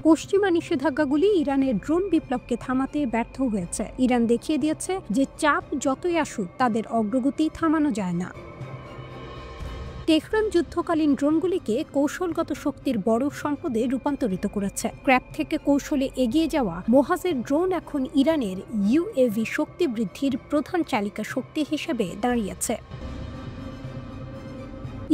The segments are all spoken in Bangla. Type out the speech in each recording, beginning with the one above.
পশ্চিমা নিষেধাজ্ঞাগুলি ইরানের ড্রোন বিপ্লবকে থামাতে ব্যর্থ হয়েছে। ইরান দেখিয়ে দিয়েছে যে চাপ যতই আসুক তাদের অগ্রগতি থামানো যায় না। তেহরান যুদ্ধকালীন ড্রোনগুলিকে কৌশলগত শক্তির বড় সম্পদে রূপান্তরিত করেছে। ক্র্যাপ থেকে কৌশলে এগিয়ে যাওয়া মোহাজের ড্রোন এখন ইরানের ইউএভি শক্তি বৃদ্ধির প্রধান চালিকা শক্তি হিসেবে দাঁড়িয়েছে।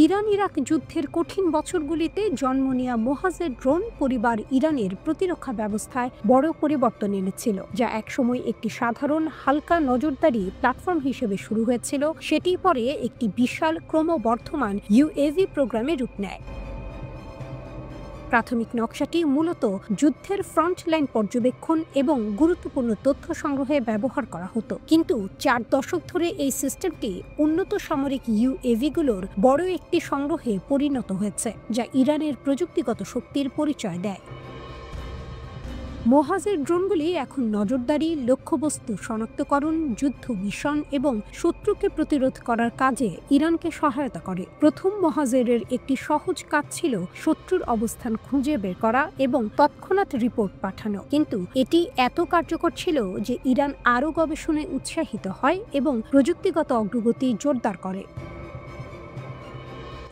ইরান ইরাক যুদ্ধের কঠিন বছরগুলিতে জন্ম নেওয়া মোহাজের ড্রোন পরিবার ইরানের প্রতিরক্ষা ব্যবস্থায় বড় পরিবর্তন এনেছিল, যা একসময় একটি সাধারণ হালকা নজরদারি প্ল্যাটফর্ম হিসেবে শুরু হয়েছিল, সেটি পরে একটি বিশাল ক্রমবর্ধমান ইউএভি প্রোগ্রামে রূপ নেয়। প্রাথমিক নকশাটি মূলত যুদ্ধের ফ্রন্টলাইন পর্যবেক্ষণ এবং গুরুত্বপূর্ণ তথ্য সংগ্রহে ব্যবহার করা হতো, কিন্তু 4 দশক ধরে এই সিস্টেমটি উন্নত সামরিক ইউএভিগুলোর বড় একটি সংগ্রহে পরিণত হয়েছে, যা ইরানের প্রযুক্তিগত শক্তির পরিচয় দেয়। মোহাজের ড্রোনগুলি এখন নজরদারি, লক্ষ্যবস্তু শনাক্তকরণ, যুদ্ধ মিশন এবং শত্রুকে প্রতিরোধ করার কাজে ইরানকে সহায়তা করে। প্রথম মোহাজেরের একটি সহজ কাজ ছিল শত্রুর অবস্থান খুঁজে বের করা এবং তৎক্ষণাৎ রিপোর্ট পাঠানো, কিন্তু এটি এত কার্যকর ছিল যে ইরান আরও গবেষণায় উৎসাহিত হয় এবং প্রযুক্তিগত অগ্রগতি জোরদার করে।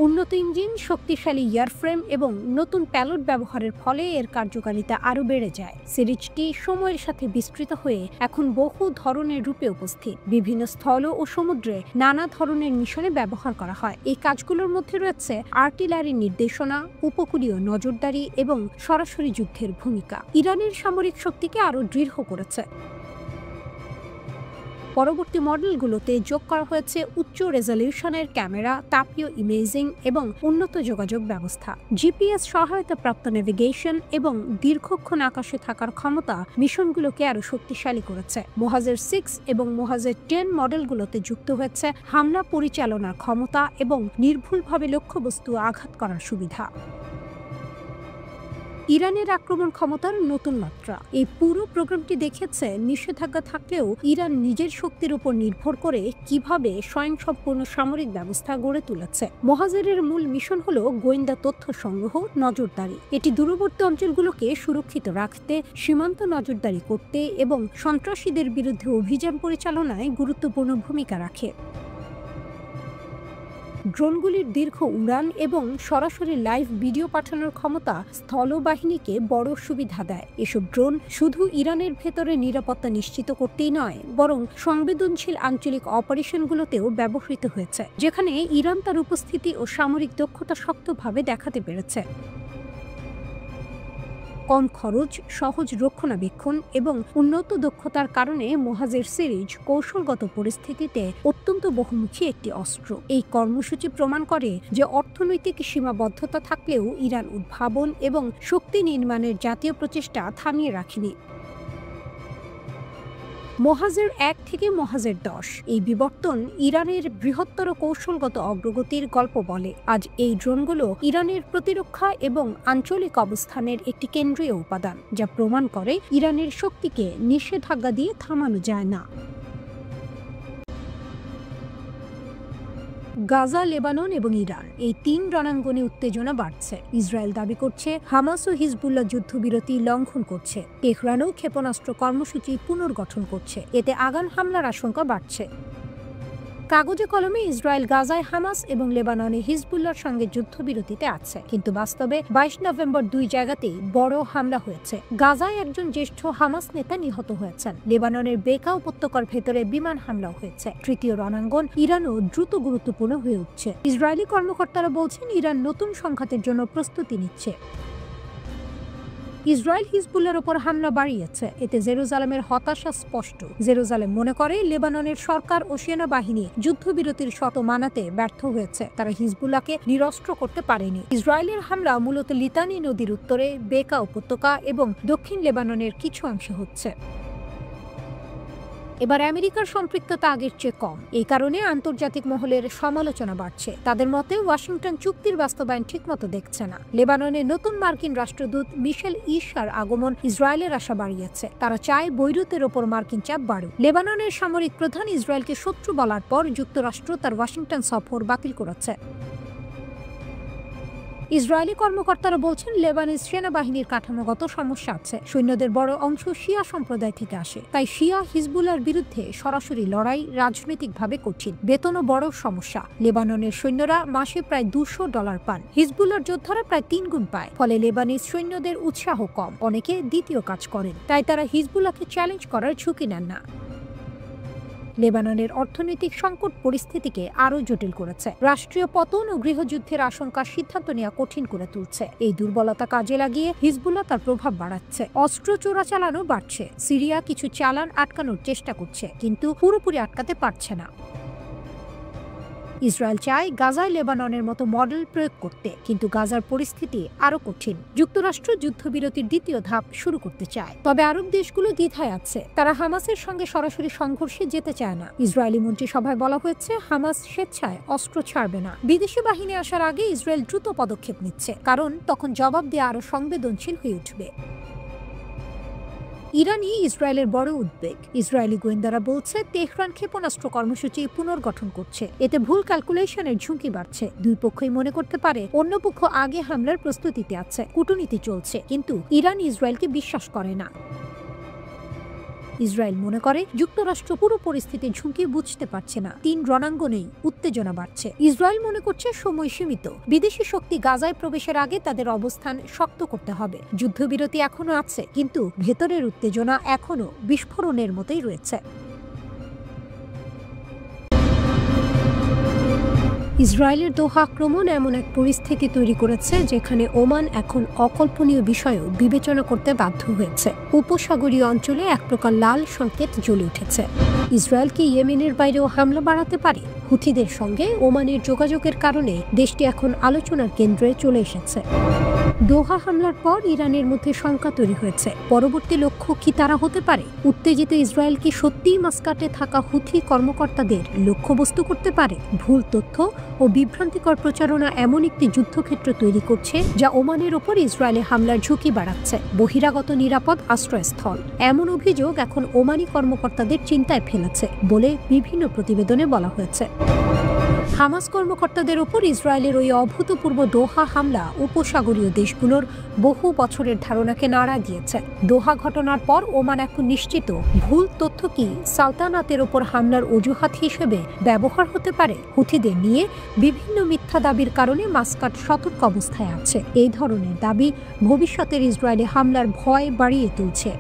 উন্নত ইঞ্জিন, শক্তিশালী এয়ারফ্রেম এবং নতুন প্যালট ব্যবহারের ফলে এর কার্যকারিতা আরও বেড়ে যায়। সিরিজটি সময়ের সাথে বিস্তৃত হয়ে এখন বহু ধরনের রূপে উপস্থিত। বিভিন্ন স্থল ও সমুদ্রে নানা ধরনের মিশনে ব্যবহার করা হয়। এই কাজগুলোর মধ্যে রয়েছে আর্টিলারি নির্দেশনা, উপকূলীয় নজরদারি এবং সরাসরি যুদ্ধের ভূমিকা। ইরানের সামরিক শক্তিকে আরও দৃঢ় করেছে। পরবর্তী মডেলগুলোতে যোগ করা হয়েছে উচ্চ রেজলিউশনের ক্যামেরা, তাপীয় ইমেজিং এবং উন্নত যোগাযোগ ব্যবস্থা। জিপিএস সহায়তাপ্রাপ্ত নেভিগেশন এবং দীর্ঘক্ষণ আকাশে থাকার ক্ষমতা মিশনগুলোকে আরও শক্তিশালী করেছে। মোহাজের 6 এবং মোহাজের 10 মডেলগুলোতে যুক্ত হয়েছে হামলা পরিচালনার ক্ষমতা এবং নির্ভুলভাবে লক্ষ্যবস্তু আঘাত করার সুবিধা। ইরানের আক্রমণ ক্ষমতার নতুন মাত্রা। এই পুরো প্রোগ্রামটি দেখেছে নিষেধাজ্ঞা থাকলেও ইরান নিজের শক্তির উপর নির্ভর করে কিভাবে স্বয়ংসম্পূর্ণ সামরিক ব্যবস্থা গড়ে তুলেছে। মোহাজেরের মূল মিশন হল গোয়েন্দা তথ্য সংগ্রহ, নজরদারি। এটি দূরবর্তী অঞ্চলগুলোকে সুরক্ষিত রাখতে, সীমান্ত নজরদারি করতে এবং সন্ত্রাসীদের বিরুদ্ধে অভিযান পরিচালনায় গুরুত্বপূর্ণ ভূমিকা রাখে। ড্রোনগুলির দীর্ঘ উড়ান এবং সরাসরি লাইভ ভিডিও পাঠানোর ক্ষমতা স্থলবাহিনীকে বড় সুবিধা দেয়। এসব ড্রোন শুধু ইরানের ভেতরে নিরাপত্তা নিশ্চিত করতেই নয়, বরং সংবেদনশীল আঞ্চলিক অপারেশনগুলোতেও ব্যবহৃত হয়েছে, যেখানে ইরান তার উপস্থিতি ও সামরিক দক্ষতা শক্তভাবে দেখাতে পেরেছে। কম খরচ, সহজ রক্ষণাবেক্ষণ এবং উন্নত দক্ষতার কারণে মোহাজের সিরিজ কৌশলগত পরিস্থিতিতে অত্যন্ত বহুমুখী একটি অস্ত্র। এই কর্মসূচি প্রমাণ করে যে অর্থনৈতিক সীমাবদ্ধতা থাকলেও ইরান উদ্ভাবন এবং শক্তি নির্মাণের জাতীয় প্রচেষ্টা থামিয়ে রাখেনি। মোহাজের 1 থেকে মোহাজের 10 এই বিবর্তন ইরানের বৃহত্তর কৌশলগত অগ্রগতির গল্প বলে। আজ এই ড্রোনগুলো ইরানের প্রতিরক্ষা এবং আঞ্চলিক অবস্থানের একটি কেন্দ্রীয় উপাদান, যা প্রমাণ করে ইরানের শক্তিকে নিষেধাজ্ঞা দিয়ে থামানো যায় না। গাজা, লেবানন এবং ইরান এই 3 রণাঙ্গনে উত্তেজনা বাড়ছে। ইসরায়েল দাবি করছে হামাস ও হিজবুল্লাহ যুদ্ধবিরতি লঙ্ঘন করছে। তেহরানও ক্ষেপণাস্ত্র কর্মসূচি পুনর্গঠন করছে। এতে আগাম হামলার আশঙ্কা বাড়ছে। কাগজে কলমে ইসরায়েল গাজায় হামাস এবং লেবাননে হিজবুল্লাহর সঙ্গে যুদ্ধবিরতিতে আছে, কিন্তু বাস্তবে 22 নভেম্বর 2 জায়গাতেই বড় হামলা হয়েছে। গাজায় একজন জ্যেষ্ঠ হামাস নেতা নিহত হয়েছেন। লেবাননের বেকা উপত্যকার ভেতরে বিমান হামলাও হয়েছে। তৃতীয় রণাঙ্গন ইরানও দ্রুত গুরুত্বপূর্ণ হয়ে উঠছে। ইসরায়েলি কর্মকর্তারা বলছেন ইরান নতুন সংঘাতের জন্য প্রস্তুতি নিচ্ছে। ইসরায়েল হিজবুল্লাহর ওপর হামলা বাড়িয়েছে। এতে জেরুজালেমের হতাশা স্পষ্ট। জেরুজালেম মনে করে লেবাননের সরকার ও সেনাবাহিনী যুদ্ধবিরতির শর্ত মানাতে ব্যর্থ হয়েছে। তারা হিজবুল্লাহকে নিরস্ত্র করতে পারেনি। ইসরায়েলের হামলা মূলত লিতানি নদীর উত্তরে, বেকা উপত্যকা এবং দক্ষিণ লেবাননের কিছু অংশে হচ্ছে। এবার আমেরিকার সম্পৃক্ততা আগের চেয়ে কম। এই কারণে আন্তর্জাতিক মহলের সমালোচনা বাড়ছে। তাদের মতে ওয়াশিংটন চুক্তির বাস্তবায়ন ঠিকমতো দেখছে না। লেবাননে নতুন মার্কিন রাষ্ট্রদূত মিশেল ইশার আগমন ইসরায়েলের আশা বাড়িয়েছে। তারা চায় বৈরুতের ওপর মার্কিন চাপ বাড়ুক। লেবাননের সামরিক প্রধান ইসরায়েলকে শত্রু বলার পর যুক্তরাষ্ট্র তার ওয়াশিংটন সফর বাতিল করেছে। ইসরায়েলি কর্মকর্তারা বলছেন লেবানিজ সেনাবাহিনীর কাঠামোগত সমস্যা আছে। সৈন্যদের বড় অংশ শিয়া সম্প্রদায় থেকে আসে, তাই শিয়া হিজবুল্লাহর বিরুদ্ধে সরাসরি লড়াই রাজনৈতিকভাবে কঠিন। বেতনও বড় সমস্যা। লেবাননের সৈন্যরা মাসে প্রায় $200 পান, হিজবুল্লাহর যোদ্ধারা প্রায় 3 গুণ পায়। ফলে লেবানিজ সৈন্যদের উৎসাহ কম, অনেকে দ্বিতীয় কাজ করেন, তাই তারা হিজবুল্লাহকে চ্যালেঞ্জ করার ঝুঁকি নেন না। লেবাননের অর্থনৈতিক সংকট পরিস্থিতিকে আরও জটিল করেছে। রাষ্ট্রীয় পতন ও গৃহযুদ্ধের আশঙ্কার সিদ্ধান্ত নেওয়া কঠিন করে তুলছে। এই দুর্বলতা কাজে লাগিয়ে হিজবুল্লাহ তার প্রভাব বাড়াচ্ছে। অস্ত্র চোরাচালানও বাড়ছে। সিরিয়া কিছু চালান আটকানোর চেষ্টা করছে, কিন্তু পুরোপুরি আটকাতে পারছে না। ইসরায়েল চায় গাজায় লেবাননের মতো মডেল প্রয়োগ করতে, কিন্তু গাজার পরিস্থিতি আরও কঠিন। যুক্তরাষ্ট্র যুদ্ধবিরতির দ্বিতীয় ধাপ শুরু করতে চায়, তবে আরব দেশগুলো দ্বিধায় আছে। তারা হামাসের সঙ্গে সরাসরি সংঘর্ষে যেতে চায় না। ইসরায়েলি মন্ত্রিসভায় বলা হয়েছে হামাস স্বেচ্ছায় অস্ত্র ছাড়বে না। বিদেশি বাহিনী আসার আগে ইসরায়েল দ্রুত পদক্ষেপ নিচ্ছে, কারণ তখন জবাব দেওয়া আরও সংবেদনশীল হয়ে উঠবে। ইরানই ইসরায়েলের বড় উদ্বেগ। ইসরায়েলি গোয়েন্দারা বলছে তেহরান ক্ষেপণাস্ত্র কর্মসূচি পুনর্গঠন করছে। এতে ভুল ক্যালকুলেশনের ঝুঁকি বাড়ছে। দুই পক্ষই মনে করতে পারে অন্য পক্ষ আগে হামলার প্রস্তুতিতে আছে। কূটনীতি চলছে, কিন্তু ইরান ইসরায়েলকে বিশ্বাস করে না। ইসরায়েল মনে করে যুক্তরাষ্ট্র পুরো পরিস্থিতির ঝুঁকি বুঝতে পারছে না। 3 রণাঙ্গনেই উত্তেজনা বাড়ছে। ইসরায়েল মনে করছে সময় সীমিত। বিদেশি শক্তি গাজায় প্রবেশের আগে তাদের অবস্থান শক্ত করতে হবে। যুদ্ধবিরতি এখনো আছে, কিন্তু ভেতরের উত্তেজনা এখনো বিস্ফোরণের মতোই রয়েছে। ইসরায়েলের দোহা আক্রমণ এমন এক পরিস্থিতি তৈরি করেছে যেখানে ওমান এখন অকল্পনীয় বিষয়ও বিবেচনা করতে বাধ্য হয়েছে। উপসাগরীয় অঞ্চলে এক প্রকার লাল সংকেত জ্বলে উঠেছে। ইসরায়েল কি ইয়েমেনের বাইরেও হামলা বাড়াতে পারে? হুথিদের সঙ্গে ওমানের যোগাযোগের কারণে দেশটি এখন আলোচনার কেন্দ্রে চলে এসেছে। দোহা হামলার পর ইরানের মধ্যে শঙ্কা তৈরি হয়েছে। পরবর্তী লক্ষ্য কি তারা হতে পারে? উত্তেজিত ইসরায়েল কি সত্যিই মাস্কাটে থাকা হুথি কর্মকর্তাদের লক্ষ্যবস্তু করতে পারে? ভুল তথ্য ও বিভ্রান্তিকর প্রচারণা এমন একটি যুদ্ধক্ষেত্র তৈরি করছে যা ওমানের ওপর ইসরায়েলে হামলার ঝুঁকি বাড়াচ্ছে। বহিরাগত নিরাপদ আশ্রয়স্থল এমন অভিযোগ এখন ওমানি কর্মকর্তাদের চিন্তায় ফেলেছে বলে বিভিন্ন প্রতিবেদনে বলা হয়েছে। হামাস কর্মকর্তাদের ওপর ইসরায়েলের ওই অভূতপূর্ব দোহা হামলা উপসাগরীয় দেশগুলোর বহু বছরের ধারণাকে নাড়া দিয়েছে। দোহা ঘটনার পর ওমান এখন নিশ্চিত ভুল তথ্য কি সালতানাতের ওপর হামলার অজুহাত হিসেবে ব্যবহার হতে পারে। হুথিদের নিয়ে বিভিন্ন মিথ্যা দাবির কারণে মাস্কাট সতর্ক অবস্থায় আছে। এই ধরনের দাবি ভবিষ্যতের ইসরায়েলে হামলার ভয় বাড়িয়ে তুলছে।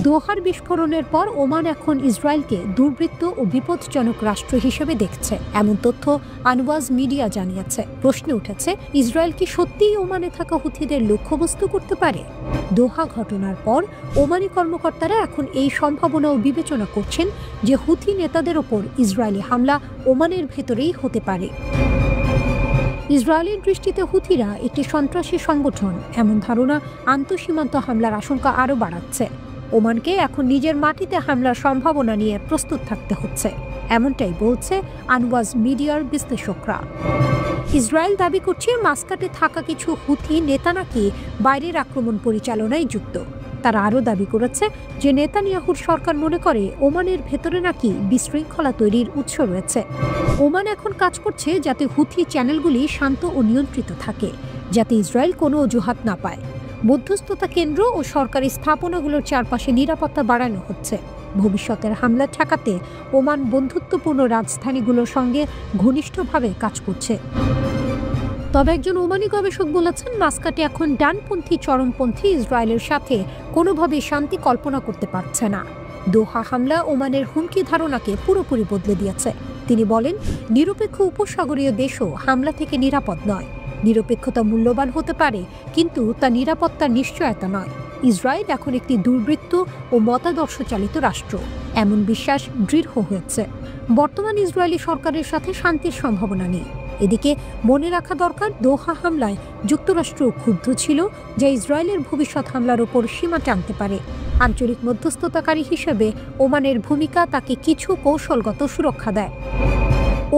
দোহার বিস্ফোরণের পর ওমান এখন ইসরায়েলকে দুর্বৃত্ত ও বিপজ্জনক রাষ্ট্র হিসেবে দেখছে, এমন তথ্য আনওয়াজ মিডিয়া জানিয়েছে। প্রশ্ন উঠেছে, ইসরায়েল কি সত্যিই ওমানে থাকা হুথিদের লক্ষ্যবস্তু করতে পারে? দোহা ঘটনার পর ওমানি কর্মকর্তারা এখন এই সম্ভাবনাও বিবেচনা করছেন যে হুথি নেতাদের ওপর ইসরায়েলি হামলা ওমানের ভেতরেই হতে পারে। ইসরায়েলের দৃষ্টিতে হুথিরা একটি সন্ত্রাসী সংগঠন, এমন ধারণা আন্তঃসীমান্ত হামলার আশঙ্কা আরও বাড়াচ্ছে। ওমানকে এখন নিজের মাটিতে হামলার সম্ভাবনা নিয়ে প্রস্তুত থাকতে হচ্ছে, এমনটাই বলছে আনওয়াজ মিডিয়ার বিশ্লেষকরা। ইসরায়েল দাবি করছে মাস্কাটে থাকা কিছু হুথি নেতা নাকি বাইরের আক্রমণ পরিচালনায় যুক্ত। তারা আরও দাবি করেছে যে নেতানিয়াহুর সরকার মনে করে ওমানের ভেতরে নাকি বিশৃঙ্খলা তৈরির উৎস রয়েছে। ওমান এখন কাজ করছে যাতে হুথি চ্যানেলগুলি শান্ত ও নিয়ন্ত্রিত থাকে, যাতে ইসরায়েল কোনো অজুহাত না পায়। মধ্যস্থতা কেন্দ্র ও সরকারি স্থাপনাগুলোর চারপাশে নিরাপত্তা বাড়ানো হচ্ছে। ভবিষ্যতের হামলা ঠেকাতে ওমান বন্ধুত্বপূর্ণ রাজধানীগুলোর সঙ্গে ঘনিষ্ঠভাবে কাজ করছে। তবে একজন ওমানি গবেষক বলেছেন মাস্কাটে এখন ডানপন্থী চরমপন্থী ইসরায়েলের সাথে কোনোভাবে শান্তি কল্পনা করতে পারছে না। দোহা হামলা ওমানের হুমকি ধারণাকে পুরোপুরি বদলে দিয়েছে। তিনি বলেন, নিরপেক্ষ উপসাগরীয় দেশও হামলা থেকে নিরাপদ নয়। নিরপেক্ষতা মূল্যবান হতে পারে, কিন্তু তা নিরাপত্তার নিশ্চয়তা নয়। ইসরায়েল এখন একটি দুর্বৃত্ত ও মতাদর্শ চালিত রাষ্ট্র, এমন বিশ্বাস দৃঢ় হয়েছে। বর্তমান ইসরায়েলি সরকারের সাথে শান্তির সম্ভাবনা নেই। এদিকে মনে রাখা দরকার, দোহা হামলায় যুক্তরাষ্ট্র ক্ষুব্ধ ছিল, যা ইসরায়েলের ভবিষ্যৎ হামলার ওপর সীমা টানতে পারে। আঞ্চলিক মধ্যস্থতাকারী হিসেবে ওমানের ভূমিকা তাকে কিছু কৌশলগত সুরক্ষা দেয়।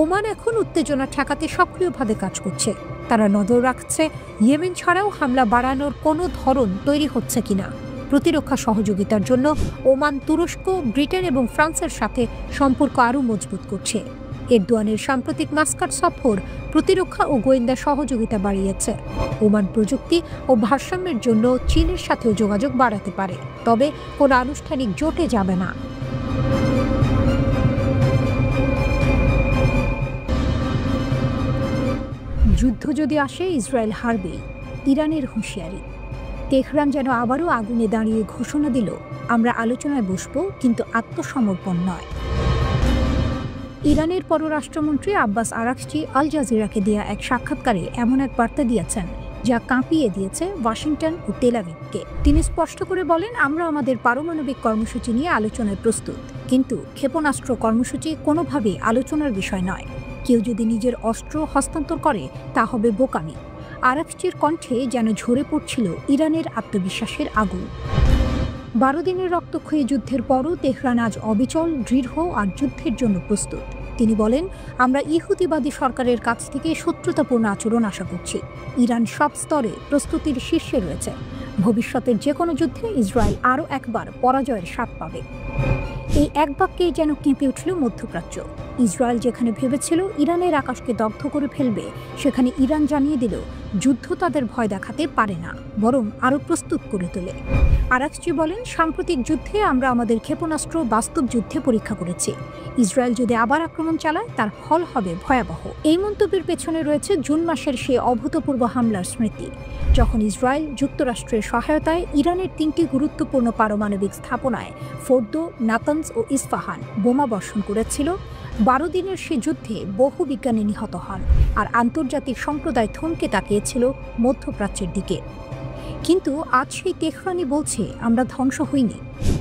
ওমান এখন উত্তেজনা ঠেকাতে সক্রিয়ভাবে কাজ করছে। তারা নজর রাখছে ইয়েমেন ছাড়াও হামলা বাড়ানোর কোনো ধরন তৈরি হচ্ছে কিনা। প্রতিরক্ষা সহযোগিতার জন্য ওমান তুরস্ক, ব্রিটেন এবং ফ্রান্সের সাথে সম্পর্ক আরও মজবুত করছে। এরদোয়ানের সাম্প্রতিক মাস্কাট সফর প্রতিরক্ষা ও গোয়েন্দা সহযোগিতা বাড়িয়েছে। ওমান প্রযুক্তি ও ভারসাম্যের জন্য চীনের সাথেও যোগাযোগ বাড়াতে পারে, তবে কোনো আনুষ্ঠানিক জোটে যাবে না। যুদ্ধ যদি আসে, ইসরায়েল হারবেই, ইরানের হুঁশিয়ারি। তেহরান যেন আবারও আগুনে দাঁড়িয়ে ঘোষণা দিল, আমরা আলোচনায় বসব, কিন্তু আত্মসমর্পণ নয়। ইরানের পররাষ্ট্রমন্ত্রী আব্বাস আরাকচি আল জাজিরাকে দেয়া এক সাক্ষাৎকারে এমন এক বার্তা দিয়েছেন যা কাঁপিয়ে দিয়েছে ওয়াশিংটন ও তেল আভিভকে। তিনি স্পষ্ট করে বলেন, আমরা আমাদের পারমাণবিক কর্মসূচি নিয়ে আলোচনায় প্রস্তুত, কিন্তু ক্ষেপণাস্ত্র কর্মসূচি কোনোভাবেই আলোচনার বিষয় নয়। কেউ যদি নিজের অস্ত্র হস্তান্তর করে তা হবে বোকামি। আরাকচির কণ্ঠে যেন ঝরে পড়ছিল ইরানের আত্মবিশ্বাসের আগুন। 12 দিনের রক্তক্ষয়ী যুদ্ধের পরও তেহরান আজ অবিচল, দৃঢ় আর যুদ্ধের জন্য প্রস্তুত। তিনি বলেন, আমরা ইহুদিবাদী সরকারের কাছ থেকে শত্রুতাপূর্ণ আচরণ আশা করছি। ইরান সব স্তরে প্রস্তুতির শীর্ষে রয়েছে। ভবিষ্যতের যে কোনো যুদ্ধে ইসরায়েল আরও একবার পরাজয়ের স্বাদ পাবে। এই এক বাক্যেই যেন কেঁপে উঠল মধ্যপ্রাচ্য। ইসরায়েল যেখানে ভেবেছিল ইরানের আকাশকে দগ্ধ করে ফেলবে, সেখানে ইরান জানিয়ে দিল যুদ্ধ তাদের ভয় দেখাতে পারে না, বরং আরও প্রস্তুত করে তোলে। আরাকচি বলেন, সাম্প্রতিক যুদ্ধে আমরা আমাদের ক্ষেপণাস্ত্র বাস্তব যুদ্ধে পরীক্ষা করেছি। ইসরায়েল যদি আবার আক্রমণ চালায়, তার ফল হবে ভয়াবহ। এই মন্তব্যের পেছনে রয়েছে জুন মাসের সেই অভূতপূর্ব হামলার স্মৃতি, যখন ইসরায়েল যুক্তরাষ্ট্রের সহায়তায় ইরানের 3টি গুরুত্বপূর্ণ পারমাণবিক স্থাপনায় ফোর্দো, নাতানজ ও ইস্পাহান বোমা বর্ষণ করেছিল। 12 দিনের সে যুদ্ধে বহু বিজ্ঞানী নিহত হন, আর আন্তর্জাতিক সম্প্রদায় থমকে তাকিয়েছিল মধ্যপ্রাচ্যের দিকে। কিন্তু আজ সেই তেহরানি বলছে, আমরা ধ্বংস হইনি।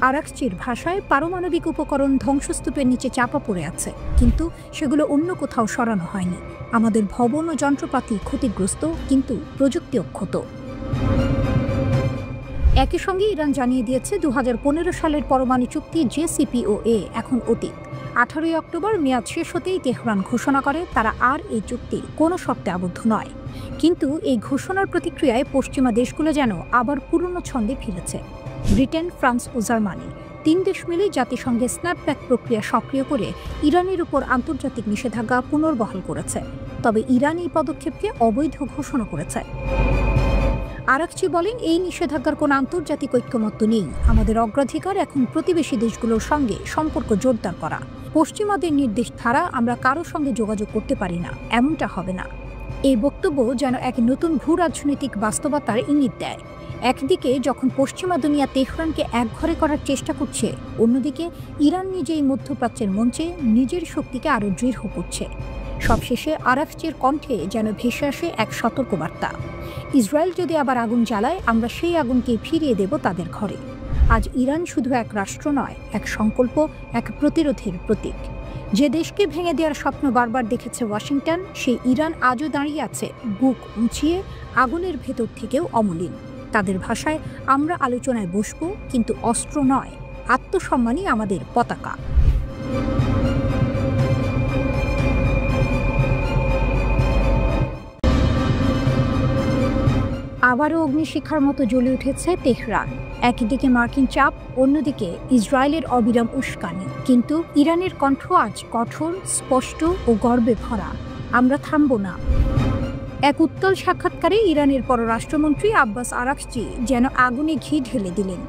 আরাকচির ভাষায়, পারমাণবিক উপকরণ ধ্বংসস্তূপের নিচে চাপা পড়ে আছে, কিন্তু সেগুলো অন্য কোথাও সরানো হয়নি। আমাদের ভবন ও যন্ত্রপাতি ক্ষতিগ্রস্ত, কিন্তু প্রযুক্তি অক্ষত। একই সঙ্গে ইরান জানিয়ে দিয়েছে 2015 সালের পরমাণু চুক্তি JCPOA এখন অতীত। 18 অক্টোবর মেয়াদ শেষ হতেই তেহরান ঘোষণা করে তারা আর এই চুক্তির কোনো শর্তে আবদ্ধ নয়। কিন্তু এই ঘোষণার প্রতিক্রিয়ায় পশ্চিমা দেশগুলো যেন আবার পুরনো ছন্দে ফিরেছে। ব্রিটেন, ফ্রান্স ও জার্মানি 3 দেশ মিলে জাতিসংঘে স্ন্যাপব্যাক প্রক্রিয়া সক্রিয় করে ইরানের উপর আন্তর্জাতিক নিষেধাজ্ঞা পুনর্বহাল করেছে। তবে ইরান এই পদক্ষেপকে অবৈধ ঘোষণা করেছে। আরাকচি বলেন, এই নিষেধাজ্ঞার কোনো আন্তর্জাতিক ঐক্যমত্য নেই। আমাদের অগ্রাধিকার এখন প্রতিবেশী দেশগুলোর সঙ্গে সম্পর্ক জোরদার করা। পশ্চিমাদের নির্দেশ ছাড়া আমরা কারো সঙ্গে যোগাযোগ করতে পারি না, এমনটা হবে না। এই বক্তব্য যেন এক নতুন ভূ রাজনৈতিক বাস্তবতার ইঙ্গিত দেয়। একদিকে যখন পশ্চিমা দুনিয়া তেহরানকে একঘরে করার চেষ্টা করছে, অন্যদিকে ইরান নিজেই মধ্যপ্রাচ্যের মঞ্চে নিজের শক্তিকে আরও দৃঢ় করছে। সবশেষে আরাকচির কণ্ঠে যেন ভেসে আসে এক সতর্কবার্তা। ইসরায়েল যদি আবার আগুন জ্বালায়, আমরা সেই আগুনকে ফিরিয়ে দেব তাদের ঘরে। আজ ইরান শুধু এক রাষ্ট্র নয়, এক সংকল্প, এক প্রতিরোধের প্রতীক। যে দেশকে ভেঙে দেওয়ার স্বপ্ন বারবার দেখেছে ওয়াশিংটন, সেই ইরান আজও দাঁড়িয়ে আছে বুক উঁচিয়ে, আগুনের ভেতর থেকেও অমলিন। তাদের ভাষায়, আমরা আলোচনায় বসব, কিন্তু অস্ত্র নয়, আত্মসম্মানই আমাদের পতাকা। আবারও অগ্নিশিখার মতো জ্বলে উঠেছে তেহরান। একদিকে মার্কিন চাপ, অন্যদিকে ইসরায়েলের অবিরাম উস্কানি। কিন্তু ইরানের কণ্ঠ আজ কঠোর, স্পষ্ট ও গর্বে ভরা, আমরা থামব না। এক উত্তল সাক্ষাৎকারে ইরানের পররাষ্ট্রমন্ত্রী আব্বাস আরাকচি যেন আগুনে ঘি ঢেলে দিলেন।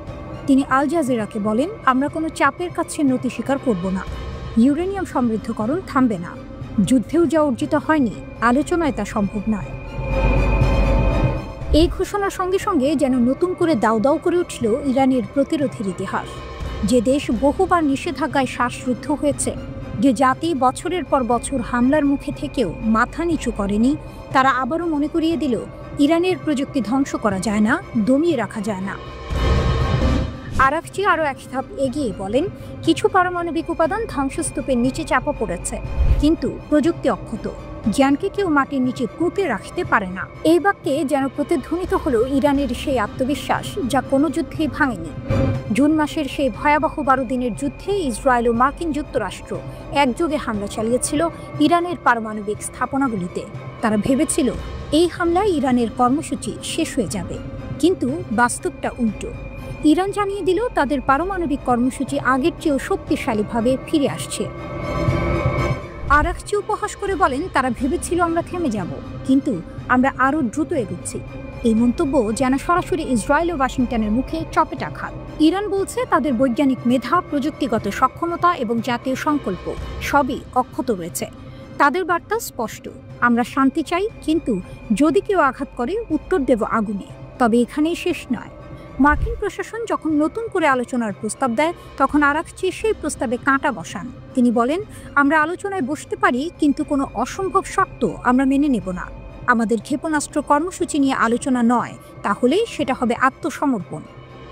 তিনি আল জাজিরাকে বলেন, আমরা কোনো চাপের কাছে নতি স্বীকার করব না। ইউরেনিয়াম সমৃদ্ধকরণ থামবে না। যুদ্ধেও যা অর্জিত হয়নি, আলোচনায় তা সম্ভব নয়। এই ঘোষণার সঙ্গে সঙ্গে যেন নতুন করে দাউ দাউ করে উঠল ইরানের প্রতিরোধের ইতিহাস। যে দেশ বহুবার নিষেধাজ্ঞায় শ্বাসরুদ্ধ হয়েছে, যে জাতি বছরের পর বছর হামলার মুখে থেকেও মাথা নিচু করেনি, তারা আবারও মনে করিয়ে দিল, ইরানের প্রযুক্তি ধ্বংস করা যায় না, দমিয়ে রাখা যায় না। আরাকচি আরও এক ধাপ এগিয়ে বলেন, কিছু পারমাণবিক উপাদান ধ্বংসস্তূপের নিচে চাপা পড়েছে, কিন্তু প্রযুক্তি অক্ষত। জ্ঞানকে কেউ মাটির নিচে পুঁতে রাখতে পারে না। এই বাক্যে যেন প্রতিধ্বনিত হলো ইরানের সেই আত্মবিশ্বাস যা কোনো যুদ্ধেই ভাঙেনি। জুন মাসের সেই ভয়াবহ 12 দিনের যুদ্ধে ইসরায়েল ও মার্কিন যুক্তরাষ্ট্র একযোগে হামলা চালিয়েছিল ইরানের পারমাণবিক স্থাপনাগুলিতে। তারা ভেবেছিল এই হামলায় ইরানের কর্মসূচি শেষ হয়ে যাবে, কিন্তু বাস্তবটা উল্টো। ইরান জানিয়ে দিল তাদের পারমাণবিক কর্মসূচি আগের চেয়েও শক্তিশালীভাবে ফিরে আসছে। আরাকচি উপহাস করে বলেন, তারা ভেবেছিল আমরা থেমে যাব, কিন্তু আমরা আরও দ্রুত এগুচ্ছি। এই মন্তব্য যেন সরাসরি ইসরায়েল ও ওয়াশিংটনের মুখে চপেটাঘাত। ইরান বলছে তাদের বৈজ্ঞানিক মেধা, প্রযুক্তিগত সক্ষমতা এবং জাতীয় সংকল্প সবই অক্ষত রয়েছে। তাদের বার্তা স্পষ্ট, আমরা শান্তি চাই, কিন্তু যদি কেউ আঘাত করে উত্তর দেব আগুনে। তবে এখানেই শেষ নয়। মার্কিন প্রশাসন যখন নতুন করে আলোচনার প্রস্তাব দেয়, তখন আরাকচি সেই প্রস্তাবে কাঁটা বসান। তিনি বলেন, আমরা আলোচনায় বসতে পারি, কিন্তু কোনো অসম্ভব শর্ত আমরা মেনে নেব না। আমাদের ক্ষেপণাস্ত্র কর্মসূচি নিয়ে আলোচনা নয়, তাহলে সেটা হবে আত্মসমর্পণ।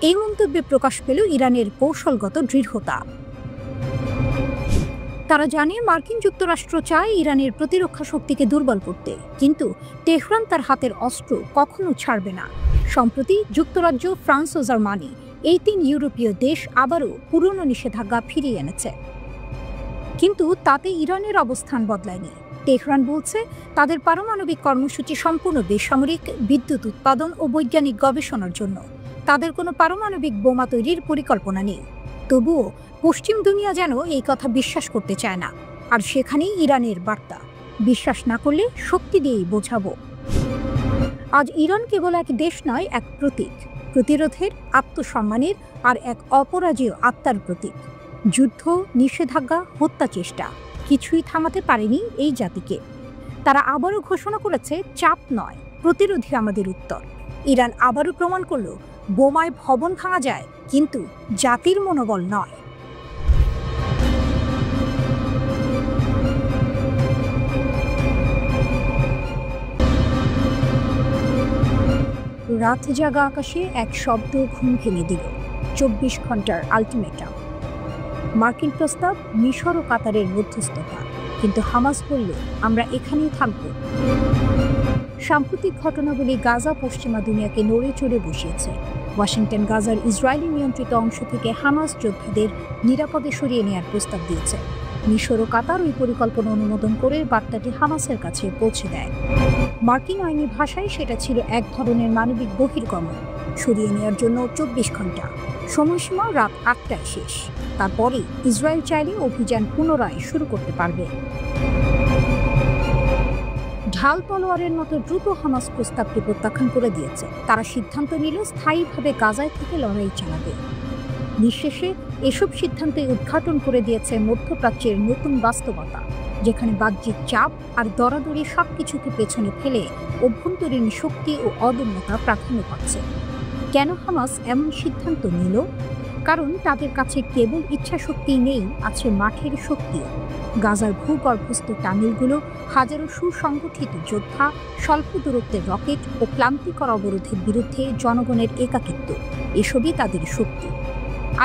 এই মন্তব্যে প্রকাশ পেল ইরানের কৌশলগত দৃঢ়তা। তারা জানে মার্কিন যুক্তরাষ্ট্র চায় ইরানের প্রতিরক্ষা শক্তিকে দুর্বল করতে, কিন্তু তেহরান তার হাতের অস্ত্র কখনো ছাড়বে না। সম্প্রতি যুক্তরাজ্য, ফ্রান্স ও জার্মানি, এই 3 ইউরোপীয় দেশ আবারও পুরনো নিষেধাজ্ঞা ফিরিয়ে এনেছে, কিন্তু তাতে ইরানের অবস্থান বদলায়নি। তেহরান বলছে তাদের পারমাণবিক কর্মসূচি সম্পূর্ণ বেসামরিক, বিদ্যুৎ উৎপাদন ও বৈজ্ঞানিক গবেষণার জন্য। তাদের কোনো পারমাণবিক বোমা তৈরির পরিকল্পনা নেই। তবুও পশ্চিম দুনিয়া যেন এই কথা বিশ্বাস করতে চায় না। আর সেখানেই ইরানের বার্তা, বিশ্বাস না করলে শক্তি দিয়েই বোঝাবো। আজ ইরান কেবল এক দেশ নয়, এক প্রতীক, প্রতিরোধের, আত্মসম্মানের আর এক অপরাজেয় আত্মার প্রতীক। যুদ্ধ, নিষেধাজ্ঞা, হত্যা চেষ্টা কিছুই থামাতে পারেনি এই জাতিকে। তারা আবারও ঘোষণা করেছে, চাপ নয়, প্রতিরোধই আমাদের উত্তর। ইরান আবারও প্রমাণ করল, বোমায় ভবন ভাঙা যায়, কিন্তু জাতির মনোবল নয়। রাত জাগা আকাশে এক শব্দ ঘুম ভেঙে দিল, 24 ঘন্টার আলটিমেটাম। মার্কিন প্রস্তাব, মিশর ও কাতারের মধ্যস্থতা, কিন্তু হামাস বলল, আমরা এখানেই থাকব। সাম্প্রতিক ঘটনাগুলি গাজা পশ্চিমা দুনিয়াকে নড়ে চড়ে বসিয়েছে। ওয়াশিংটন গাজার ইসরায়েলি নিয়ন্ত্রিত অংশ থেকে হামাস যোদ্ধাদের নিরাপদে সরিয়ে নেওয়ার প্রস্তাব দিয়েছে। মিশর ও কাতার ওই পরিকল্পনা অনুমোদন করে বার্তাটি হামাসের কাছে পৌঁছে দেয়। মার্কিন আইনি ভাষায় সেটা ছিল এক ধরনের মানবিক বহির্গমন। সরিয়ে নেওয়ার জন্য 24 ঘন্টা, সময়সীমা রাত 8টায় শেষ। তারপরে ইসরায়েল চাইলে অভিযান পুনরায় শুরু করতে পারবে। ঢাল তলোয়ারের মতো দ্রুত হামাস প্রস্তাবটি প্রত্যাখ্যান করে দিয়েছে। তারা সিদ্ধান্ত নিল স্থায়ীভাবে গাজায় থেকে লড়াই চালাবে। নিঃশেষে এসব সিদ্ধান্তে উদ্ঘাটন করে দিয়েছে মধ্যপ্রাচ্যের নতুন বাস্তবতা, যেখানে বাহ্যিক চাপ আর দরাদরি সবকিছুকে পেছনে ফেলে অভ্যন্তরীণ শক্তি ও অদম্যতা প্রাধান্য পাচ্ছে। কেন হামাস এমন সিদ্ধান্ত নিল? কারণ তাদের কাছে কেবল ইচ্ছাশক্তিই নেই, আছে মাঠের শক্তিও। গাজার ভূগর্ভস্থ টানেলগুলো, হাজারো সুসংগঠিত যোদ্ধা, স্বল্প দূরত্বের রকেট ও ক্লান্তিকর অবরোধের বিরুদ্ধে জনগণের একাকিত্ব, এসবই তাদের শক্তি।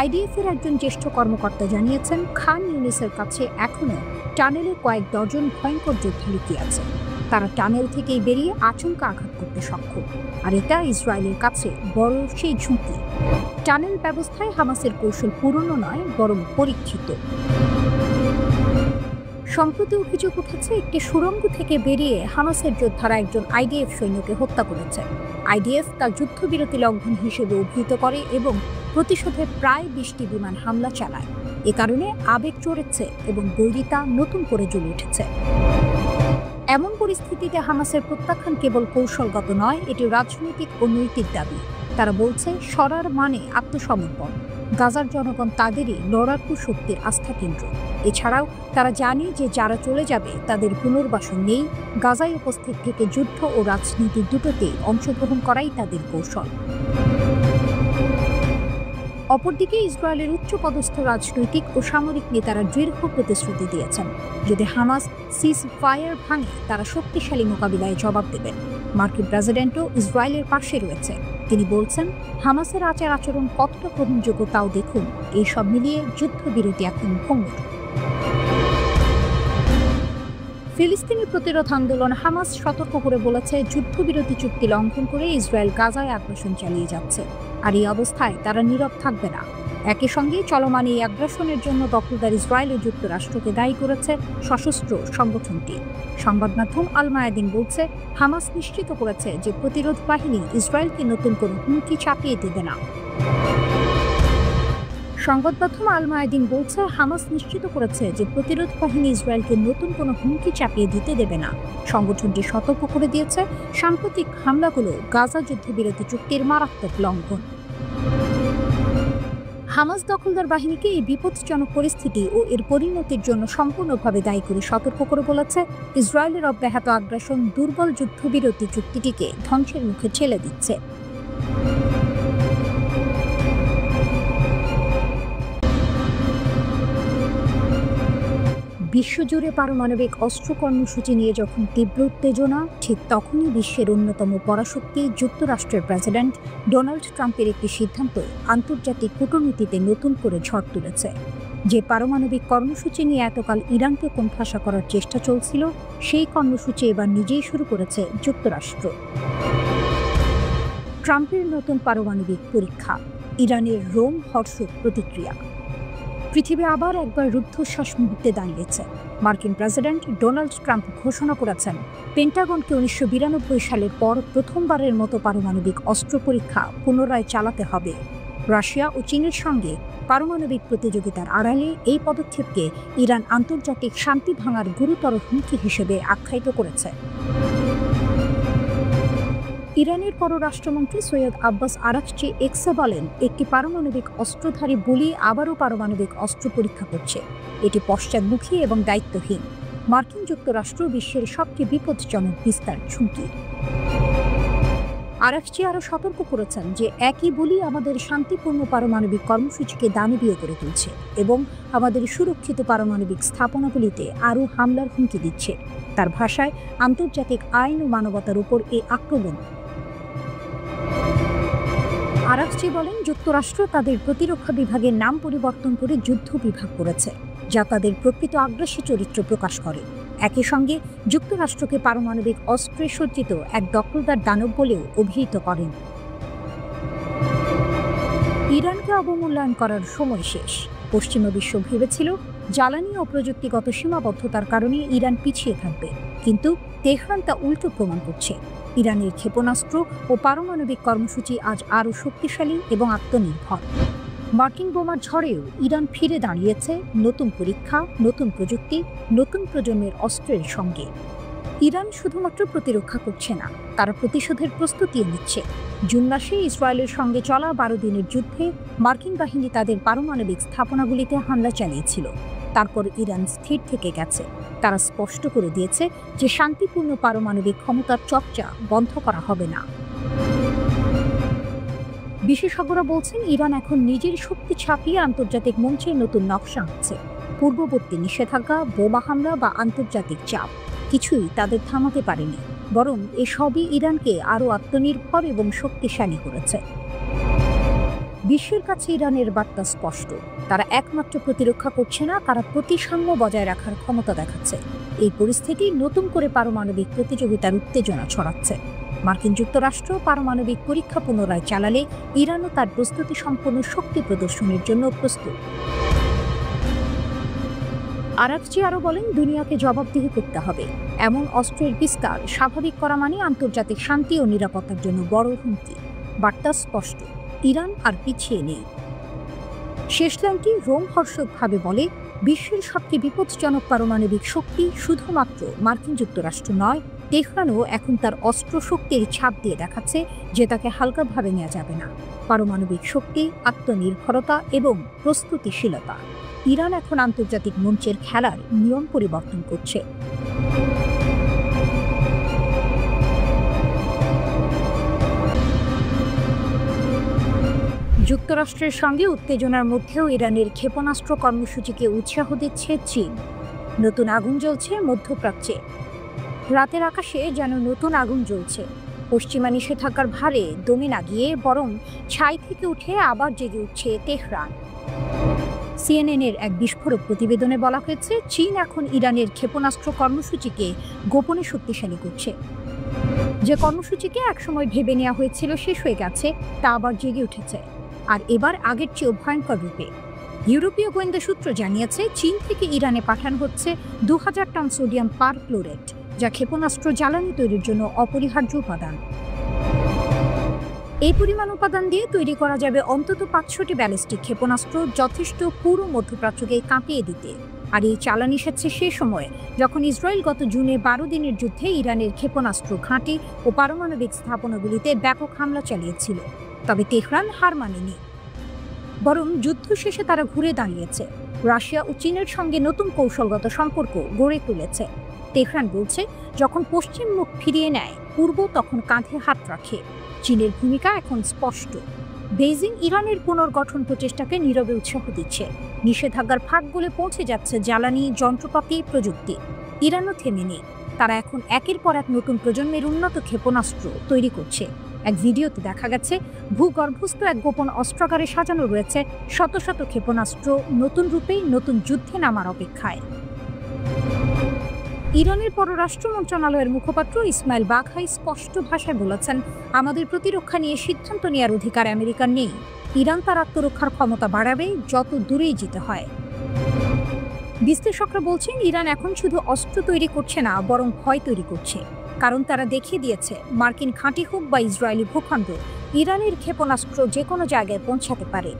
আইডিএফের একজন জ্যেষ্ঠ কর্মকর্তা জানিয়েছেন, খান ইউনিসের কাছে এখনও টানেলে কয়েক ডজন ভয়ঙ্কর যোদ্ধা লুকিয়ে আছে। তারা টানেল থেকেই বেরিয়ে আচমকা আঘাত করতে সক্ষম, আর এটা ইসরায়েলের কাছে বড় সেই ঝুঁকি। টানেল ব্যবস্থায় হামাসের কৌশল পুরনো নয়, বরং পরীক্ষিত। সম্প্রতি অভিযোগ উঠেছে, একটি সুড়ঙ্গ থেকে বেরিয়ে হামাসের যোদ্ধারা একজন আইডিএফ সৈন্যকে হত্যা করেছে। আইডিএফ তার যুদ্ধবিরতি লঙ্ঘন হিসেবে অভিহিত করে এবং প্রতিশোধে প্রায় 20টি বিমান হামলা চালায়। এ কারণে আবেগ চড়েছে এবং বৈরিতা নতুন করে জ্বলে উঠেছে। এমন পরিস্থিতিতে হামাসের প্রত্যাখ্যান কেবল কৌশলগত নয়, এটি রাজনৈতিক ও নৈতিক দাবি। তারা বলছে, সরার মানে আত্মসমর্পণ। গাজার জনগণ তাদেরই লড়াকু শক্তির আস্থা কেন্দ্র। এছাড়াও তারা জানে যে যারা চলে যাবে তাদের পুনর্বাসন নেই। গাজায় উপস্থিত থেকে যুদ্ধ ও রাজনীতি দুটোতেই অংশগ্রহণ করাই তাদের কৌশল। অপরদিকে ইসরায়েলের উচ্চপদস্থ রাজনৈতিক ও সামরিক নেতারা দৃঢ় প্রতিশ্রুতি দিয়েছেন, যদি হামাস সিজ ফায়ার ভাঙে তারা শক্তিশালী মোকাবিলায় জবাব দেবেন। মার্কিন প্রেসিডেন্টও ইসরায়েলের পাশে রয়েছে। তিনি বলছেন, হামাসের আচার আচরণ কতটা গ্রহণযোগ্য তাও দেখুন। এই সব মিলিয়ে যুদ্ধবিরতি এখন ভঙ্গুর। ফিলিস্তিনি প্রতিরোধ আন্দোলন হামাস সতর্ক করে বলেছে, যুদ্ধবিরতি চুক্তি লঙ্ঘন করে ইসরায়েল গাজায় আগ্রাসন চালিয়ে যাচ্ছে, আর এই অবস্থায় তারা নীরব থাকবে না। একই সঙ্গে চলমান এই আগ্রাসনের জন্য দখলদার ইসরায়েল ও যুক্তরাষ্ট্রকে দায়ী করেছে সশস্ত্র সংগঠনটি। সংবাদ মাধ্যম আল মায়াদিন বলছে, হামাস নিশ্চিত করেছে যে প্রতিরোধ বাহিনী ইসরায়েলকে নতুন করে হুমকি চাপিয়ে দেবে না। সংবাদ মাধ্যম আল মায়াদিন বলছে, হামাস নিশ্চিত করেছে যে প্রতিরোধ বাহিনী ইসরায়েলকে নতুন কোনো হুমকি চাপিয়ে দিতে দেবে না। সংগঠনটি সতর্ক করে দিয়েছে, সাম্প্রতিক হামলাগুলো গাজা যুদ্ধবিরতি চুক্তির মারাত্মক লঙ্ঘন। হামাস দখলদার বাহিনীকে এই বিপজ্জনক পরিস্থিতি ও এর পরিণতির জন্য সম্পূর্ণভাবে দায়ী করে সতর্ক করে বলেছে, ইসরায়েলের অব্যাহত আগ্রাসন দুর্বল যুদ্ধবিরতি চুক্তিটিকে ধ্বংসের মুখে ঠেলে দিচ্ছে। বিশ্বজুড়ে পারমাণবিক অস্ত্র কর্মসূচি নিয়ে যখন তীব্র উত্তেজনা, ঠিক তখনই বিশ্বের অন্যতম পরাশক্তি যুক্তরাষ্ট্রের প্রেসিডেন্ট ডোনাল্ড ট্রাম্পের একটি সিদ্ধান্ত আন্তর্জাতিক কূটনীতিতে নতুন করে ঝড় তুলেছে। যে পারমাণবিক কর্মসূচি নিয়ে এতকাল ইরানকে কোণঠাসা করার চেষ্টা চলছিল, সেই কর্মসূচি এবার নিজেই শুরু করেছে যুক্তরাষ্ট্র। ট্রাম্পের নতুন পারমাণবিক পরীক্ষা, ইরানের রোম হর্ষক প্রতিক্রিয়া। পৃথিবী আবার একবার রুদ্ধশ্বাস মুহূর্তে দাঁড়িয়েছে। মার্কিন প্রেসিডেন্ট ডোনাল্ড ট্রাম্প ঘোষণা করেছেন, পেন্টাগনকে 1992 সালের পর প্রথমবারের মতো পারমাণবিক অস্ত্র পরীক্ষা পুনরায় চালাতে হবে। রাশিয়া ও চীনের সঙ্গে পারমাণবিক প্রতিযোগিতার আড়ালে এই পদক্ষেপকে ইরান আন্তর্জাতিক শান্তি ভাঙার গুরুতর হুমকি হিসেবে আখ্যায়িত করেছে। ইরানের পররাষ্ট্রমন্ত্রী সৈয়দ আব্বাস আরাকচি এক্সে বলেন, একটি পারমাণবিক অস্ত্রধারী বলি আবারও পারমাণবিক অস্ত্র পরীক্ষা করছে। এটি পশ্চাদমুখী এবং দায়িত্বহীন। মার্কিন যুক্তরাষ্ট্র বিশ্বের সবচেয়ে বিপজ্জনক বিস্তার ঝুঁকি। আরাকচি আরও সতর্ক করেছেন যে একই বলি আমাদের শান্তিপূর্ণ পারমাণবিক কর্মসূচিকে দানবীয় করে তুলছে এবং আমাদের সুরক্ষিত পারমাণবিক স্থাপনাগুলিতে আরও হামলার হুমকি দিচ্ছে। তার ভাষায়, আন্তর্জাতিক আইন ও মানবতার উপর এই আক্রমণ। আরাকচি বলেন, যুক্তরাষ্ট্র তাদের প্রতিরক্ষা বিভাগের নাম পরিবর্তন করে যুদ্ধ বিভাগ করেছে, যা তাদের প্রকৃত আগ্রাসী চরিত্র প্রকাশ করে। একই সঙ্গে যুক্তরাষ্ট্রকে পারমাণবিক অস্ত্রে সজ্জিত এক দখলদার দানব বলেও অভিহিত করেন। ইরানকে অবমূল্যায়ন করার সময় শেষ। পশ্চিমা বিশ্ব ভেবেছিল জ্বালানি ও প্রযুক্তিগত সীমাবদ্ধতার কারণে ইরান পিছিয়ে থাকবে, কিন্তু তেহরান তা উল্টো প্রমাণ করছে। ইরানের ক্ষেপণাস্ত্র ও পারমাণবিক কর্মসূচি আজ আরও শক্তিশালী এবং আত্মনির্ভর। মার্কিন বোমার ঝড়েও ইরান ফিরে দাঁড়িয়েছে নতুন পরীক্ষা, নতুন প্রযুক্তি, নতুন প্রজন্মের অস্ত্রের সঙ্গে। ইরান শুধুমাত্র প্রতিরক্ষা করছে না, তারা প্রতিশোধের প্রস্তুতিও নিচ্ছে। জুন মাসে ইসরায়েলের সঙ্গে চলা 12 দিনের যুদ্ধে মার্কিন বাহিনী তাদের পারমাণবিক স্থাপনাগুলিতে হামলা চালিয়েছিল। তারপর ইরান স্থির থেকে গেছে। তারা স্পষ্ট করে দিয়েছে যে শান্তিপূর্ণ পারমাণবিক ক্ষমতার চর্চা বন্ধ করা হবে না। বিশেষজ্ঞরা বলছেন, ইরান এখন নিজের শক্তি ছাপিয়ে আন্তর্জাতিক মঞ্চে নতুন নকশা আনছে। পূর্ববর্তী নিষেধাজ্ঞা, বোমা হামলা বা আন্তর্জাতিক চাপ কিছুই তাদের থামাতে পারেনি, বরং এসবই ইরানকে আরও আত্মনির্ভর এবং শক্তিশালী করেছে। বিশ্বের কাছে ইরানের বার্তা স্পষ্ট, তারা একমাত্র প্রতিরক্ষা করছে না, তারা প্রতিসাম্য বজায় রাখার ক্ষমতা দেখাচ্ছে। এই পরিস্থিতি নতুন করে পারমাণবিক প্রতিযোগিতার উত্তেজনা ছড়াচ্ছে। মার্কিন যুক্তরাষ্ট্র পারমাণবিক পরীক্ষা পুনরায় চালালে ইরানও তার প্রস্তুতি সম্পন্ন শক্তি প্রদর্শনের জন্য প্রস্তুত। আরাকচি আরও বলেন, দুনিয়াকে জবাবদিহি করতে হবে। এমন অস্ত্রের বিস্তার স্বাভাবিক করা মানে আন্তর্জাতিক শান্তি ও নিরাপত্তার জন্য বড় হুমকি। বার্তা স্পষ্ট, ইরান আর পিছিয়ে নেই। শেষ লাইনটি রোমহর্ষকভাবে বলে, বিশ্বের সবচেয়ে বিপজ্জনক পারমাণবিক শক্তি শুধুমাত্র মার্কিন যুক্তরাষ্ট্র নয়, তেহরানও এখন তার অস্ত্র শক্তির ছাপ দিয়ে দেখাচ্ছে যে তাকে হালকাভাবে নেওয়া যাবে না। পারমাণবিক শক্তি, আত্মনির্ভরতা এবং প্রস্তুতিশীলতা, ইরান এখন আন্তর্জাতিক মঞ্চের খেলার নিয়ম পরিবর্তন করছে। যুক্তরাষ্ট্রের সঙ্গে উত্তেজনার মধ্যেও ইরানের ক্ষেপণাস্ত্র কর্মসূচিকে উৎসাহ দিচ্ছে চীন। নতুন আগুন জ্বলছে মধ্যপ্রাচ্যে। রাতের আকাশে যেন নতুন আগুন জ্বলছে। পশ্চিমা নিষেধাজ্ঞার ভারে দমে না গিয়ে বরং ছাই থেকে উঠে আবার জেগে উঠছে তেহরান। সিএনএনের এক বিস্ফোরক প্রতিবেদনে বলা হয়েছে, চীন এখন ইরানের ক্ষেপণাস্ত্র কর্মসূচিকে গোপনে শক্তিশালী করছে। যে কর্মসূচিকে একসময় ভেবে নেওয়া হয়েছিল শেষ হয়ে গেছে, তা আবার জেগে উঠেছে, আর এবার আগের চেয়েও ভয়ঙ্কর রূপে। ইউরোপীয় গোয়েন্দা সূত্র জানিয়েছে, চীন থেকে ইরানে পাঠানো হচ্ছে 2000 টন সোডিয়াম পারক্লোরেট, যা ক্ষেপণাস্ত্র জ্বালানি তৈরির জন্য অপরিহার্য উপাদান। এই পরিমাণ উপাদান দিয়ে তৈরি করা যাবে অন্তত 500টি ব্যালিস্টিক ক্ষেপণাস্ত্র, যথেষ্ট পুরো মধ্যপ্রাচ্যকে কাঁপিয়ে দিতে। আর এই চালান এসেছে সে সময়ে যখন ইসরায়েল গত জুনে 12 দিনের যুদ্ধে ইরানের ক্ষেপণাস্ত্র ঘাঁটি ও পারমাণবিক স্থাপনাগুলিতে ব্যাপক হামলা চালিয়েছিল। তবে তেহরান হার মানেনি, বরং যুদ্ধ শেষে তারা ঘুরে দাঁড়িয়েছে। রাশিয়া ও চীনের সঙ্গে নতুন কৌশলগত সম্পর্ক গড়ে তুলেছে। তেহরান বলছে, যখন পশ্চিম মুখ ফিরিয়ে নেয়, পূর্ব তখন কাঁধে হাত রাখে। চীনের ভূমিকা এখন স্পষ্ট। বেইজিং ইরানের পুনর্গঠন প্রচেষ্টাকে নীরবে উৎসাহ দিচ্ছে। নিষেধাজ্ঞার ফাঁক গলে পৌঁছে যাচ্ছে জ্বালানি, যন্ত্রপাতি, প্রযুক্তি। ইরানও থেমে নেই। তারা এখন একের পর এক নতুন প্রজন্মের উন্নত ক্ষেপণাস্ত্র তৈরি করছে। এক ভিডিওতে দেখা গেছে ভূগর্ভস্থ এক গোপন অস্ত্রাগারে সাজানো রয়েছে শত শত ক্ষেপণাস্ত্র, নতুন রূপে নতুন যুদ্ধে নামার অপেক্ষায়। ইরানের পররাষ্ট্র মন্ত্রণালয়ের মুখপাত্র ইসমাইল বাঘাই স্পষ্ট ভাষায় বলেছেন, আমাদের প্রতিরক্ষা নিয়ে সিদ্ধান্ত নেওয়ার অধিকার আমেরিকার নেই। ইরান তার আত্মরক্ষার ক্ষমতা বাড়াবে যত দূরেই যেতে হয়। বিশ্লেষকরা বলছেন, ইরান এখন শুধু অস্ত্র তৈরি করছে না, বরং ভয় তৈরি করছে। কারণ তারা দেখিয়ে দিয়েছে, মার্কিন ঘাঁটি হোক বা ইসরায়েলি ভূখণ্ড, ইরানের ক্ষেপণাস্ত্র যে কোনো জায়গায় পৌঁছাতে পারে।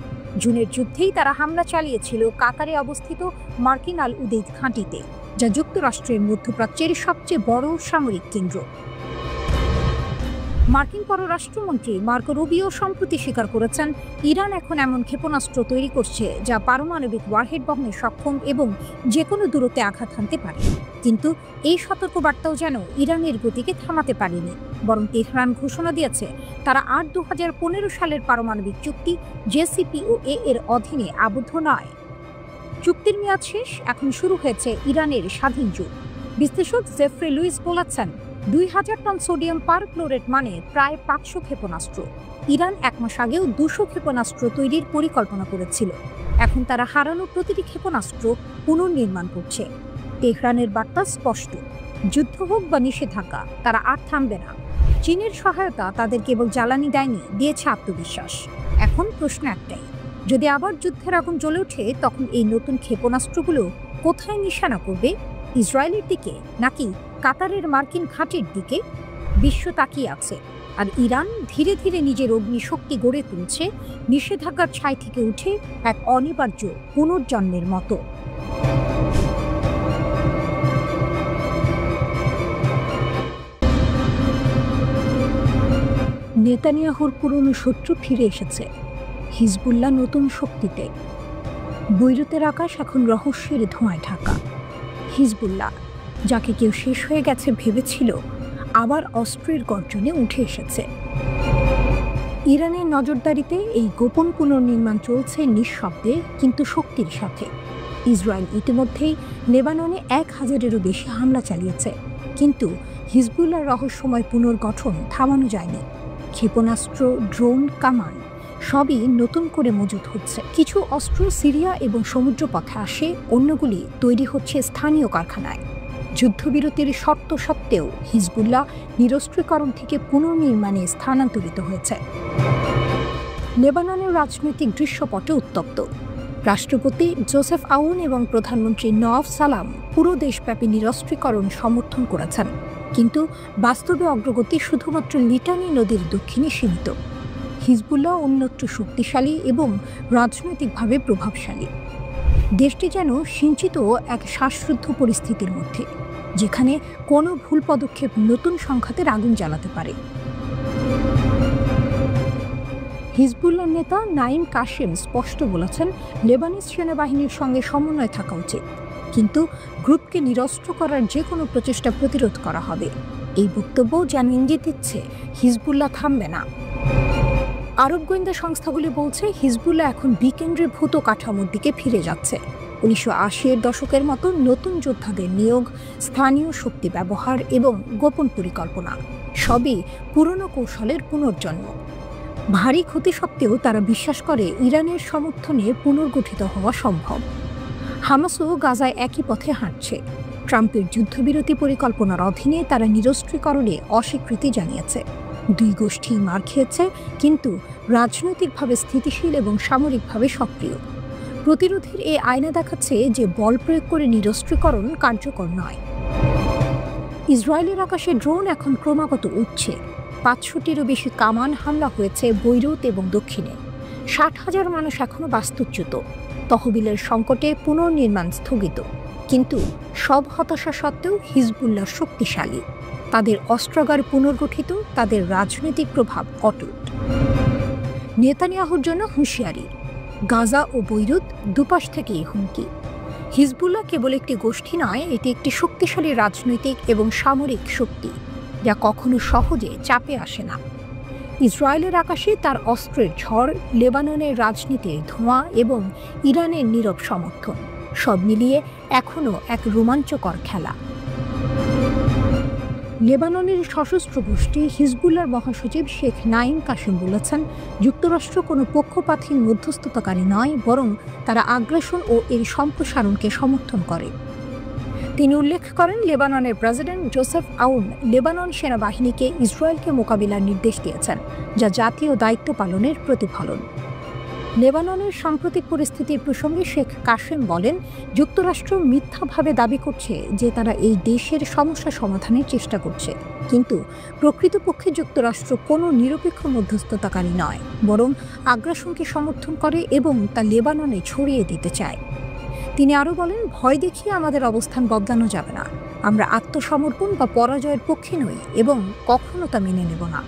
জুনের যুদ্ধেই তারা হামলা চালিয়েছিল কাতারে অবস্থিত মার্কিন আল উদেইদ ঘাঁটিতে, যা যুক্তরাষ্ট্রের মধ্যপ্রাচ্যের সবচেয়ে বড় সামরিক কেন্দ্র। মার্কিন পররাষ্ট্রমন্ত্রী মার্কো রুবিও সম্প্রতি স্বীকার করেছেন, ইরান এখন এমন ক্ষেপণাস্ত্র তৈরি করছে যা পারমাণবিক ওয়ারহেড বহনে সক্ষম এবং যে কোনো দূরত্বে আঘাত হানতে পারে। কিন্তু এই সতর্কবার্তাও যেন ইরানের গতিকে থামাতে পারেনি, বরং তেহরান ঘোষণা দিয়েছে তারা আর 2015 সালের পারমাণবিক চুক্তি JCPOA এর অধীনে আবদ্ধ নয়। চুক্তির মেয়াদ শেষ, এখন শুরু হয়েছে ইরানের স্বাধীন যুগ। বিশ্লেষক জেফ্রে লুইস বলেছেন, 2000 টন সোডিয়াম পারক্লোরেট মানে প্রায় 500 ক্ষেপণাস্ত্র। ইরান 1 মাস আগেও 200 ক্ষেপণাস্ত্র তৈরির পরিকল্পনা করেছিল। এখন তারা হারানো প্রতিটি ক্ষেপণাস্ত্র পুনর্নির্মাণ করছে। তেহরানের বার্তা স্পষ্ট, যুদ্ধ হোক বা নিষেধাজ্ঞা, তারা আর থামবে না। চীনের সহায়তা তাদের কেবল জ্বালানি দেয়নি, দিয়েছে আত্মবিশ্বাস। এখন প্রশ্ন একটাই, যদি আবার যুদ্ধের আগুন জ্বলে ওঠে, তখন এই নতুন ক্ষেপণাস্ত্রগুলো কোথায় নিশানা করবে? ইসরায়েলের দিকে নাকি কাতারের মার্কিন ঘাঁটির দিকে? বিশ্ব তাকিয়ে আছে, আর ইরান ধীরে ধীরে নিজের অগ্নিশক্তি গড়ে তুলছে, নিষেধাজ্ঞার ছাই থেকে উঠে এক অনিবার্য পুনর্জন্মের মতো। নেতানিয়াহুর পুরনো শত্রু ফিরে এসেছে, হিজবুল্লাহ নতুন শক্তিতে। বৈরুতের আকাশ এখন রহস্যের ধোঁয়ায় ঢাকা। হিজবুল্লাহ, যাকে কেউ শেষ হয়ে গেছে ভেবেছিল, আবার অস্ত্রের গর্জনে উঠে এসেছে। ইরানের নজরদারিতে এই গোপন পুনর্নির্মাণ চলছে নিঃশব্দে কিন্তু শক্তির সাথে। ইসরায়েল ইতিমধ্যেই লেবাননে 1000-এরও বেশি হামলা চালিয়েছে, কিন্তু হিজবুল্লাহর রহস্যময় পুনর্গঠন থামানো যায়নি। ক্ষেপণাস্ত্র, ড্রোন, কামান সবই নতুন করে মজুত হচ্ছে। কিছু অস্ত্র সিরিয়া এবং সমুদ্রপথে আসে, অন্যগুলি তৈরি হচ্ছে স্থানীয় কারখানায়। যুদ্ধবিরতির শর্ত সত্ত্বেও হিজবুল্লাহ নিরস্ত্রীকরণ থেকে পুনর্নির্মাণে স্থানান্তরিত হয়েছে। লেবাননের রাজনৈতিক দৃশ্যপটে উত্তপ্ত। রাষ্ট্রপতি জোসেফ আউন এবং প্রধানমন্ত্রী নওয়াফ সালাম পুরো দেশব্যাপী নিরস্ত্রীকরণ সমর্থন করেছেন, কিন্তু বাস্তবে অগ্রগতি শুধুমাত্র লিটানি নদীর দক্ষিণে সীমিত। হিজবুল্লাহ অন্যত্র শক্তিশালী এবং রাজনৈতিকভাবে প্রভাবশালী। দেশটি যেন সিঞ্চিত এক শ্বাসরুদ্ধ পরিস্থিতির মধ্যে, যেখানে কোনো ভুল পদক্ষেপ নতুন সংঘাতের আগুন জ্বালাতে পারে। হিজবুল্লাহ নেতা নাইম কাশেম স্পষ্ট বলেছেন, লেবানিজ সেনাবাহিনীর সঙ্গে সমন্বয় থাকা উচিত, কিন্তু গ্রুপকে নিরস্ত্র করার যে কোনো প্রচেষ্টা প্রতিরোধ করা হবে। এই বক্তব্য যেন ইঙ্গিত দিচ্ছে হিজবুল্লাহ থামবে না। আরব গোয়েন্দা সংস্থাগুলি বলছে, হিজবুল্লাহ এখন বিকেন্দ্রীভূত কাঠামোর দিকে ফিরে যাচ্ছে। 1980-এর দশকের মতো নতুন যোদ্ধাদের নিয়োগ, স্থানীয় শক্তি ব্যবহার এবং গোপন পরিকল্পনা সবই পুরনো কৌশলের পুনর্জন্ম। ভারী ক্ষতি সত্ত্বেও তারা বিশ্বাস করে ইরানের সমর্থনে পুনর্গঠিত হওয়া সম্ভব। হামাসও গাজায় একই পথে হাঁটছে। ট্রাম্পের যুদ্ধবিরতি পরিকল্পনার অধীনে তারা নিরস্ত্রীকরণে অস্বীকৃতি জানিয়েছে। দুই গোষ্ঠী মার খেয়েছে, কিন্তু রাজনৈতিকভাবে স্থিতিশীল এবং সামরিকভাবে সক্রিয়। প্রতিরোধের এই আয়না দেখাচ্ছে যে বল প্রয়োগ করে নিরস্ত্রীকরণ কার্যকর নয়। ইসরায়েলের আকাশে ড্রোন এখন ক্রমাগত উঠছে। 500টিরও বেশি কামান হামলা হয়েছে বৈরুত এবং দক্ষিণে। 60,000 মানুষ এখনও বাস্তুচ্যুত। তহবিলের সংকটে পুনর্নির্মাণ স্থগিত। কিন্তু সব হতাশা সত্ত্বেও হিজবুল্লাহ শক্তিশালী। তাদের অস্ত্রাগার পুনর্গঠিত, তাদের রাজনৈতিক প্রভাব অটুট। নেতানিয়াহুর জন্য হুঁশিয়ারি, গাজা ও বৈরুত দুপাশ থেকেই হুমকি। হিজবুল্লাহ কেবল একটি গোষ্ঠী নয়, এটি একটি শক্তিশালী রাজনৈতিক এবং সামরিক শক্তি, যা কখনো সহজে চাপে আসে না। ইসরায়েলের আকাশে তার অস্ত্রের ঝড়, লেবাননের রাজনীতির ধোঁয়া এবং ইরানের নীরব সমর্থন, সব মিলিয়ে এখনও এক রোমাঞ্চকর খেলা। লেবাননের সশস্ত্র গোষ্ঠী হিজবুল্লাহর মহাসচিব শেখ নাঈম কাসেম বলেছেন, যুক্তরাষ্ট্র কোনো পক্ষপাতহীন মধ্যস্থতাকারী নয়, বরং তারা আগ্রাসন ও এর সম্প্রসারণকে সমর্থন করে। তিনি উল্লেখ করেন, লেবাননের প্রেসিডেন্ট জোসেফ আউন লেবানন সেনাবাহিনীকে ইসরায়েলকে মোকাবিলার নির্দেশ দিয়েছেন, যা জাতীয় দায়িত্ব পালনের প্রতিফলন। লেবাননের সাম্প্রতিক পরিস্থিতির প্রসঙ্গে শেখ কাসেম বলেন, যুক্তরাষ্ট্র মিথ্যাভাবে দাবি করছে যে তারা এই দেশের সমস্যা সমাধানের চেষ্টা করছে, কিন্তু প্রকৃতপক্ষে যুক্তরাষ্ট্র কোনো নিরপেক্ষ মধ্যস্থতাকারী নয়, বরং আগ্রাসনকে সমর্থন করে এবং তা লেবাননে ছড়িয়ে দিতে চায়। তিনি আরও বলেন, ভয় দেখিয়ে আমাদের অবস্থান বদলানো যাবে না। আমরা আত্মসমর্পণ বা পরাজয়ের পক্ষে নই এবং কখনো তা মেনে নেব না।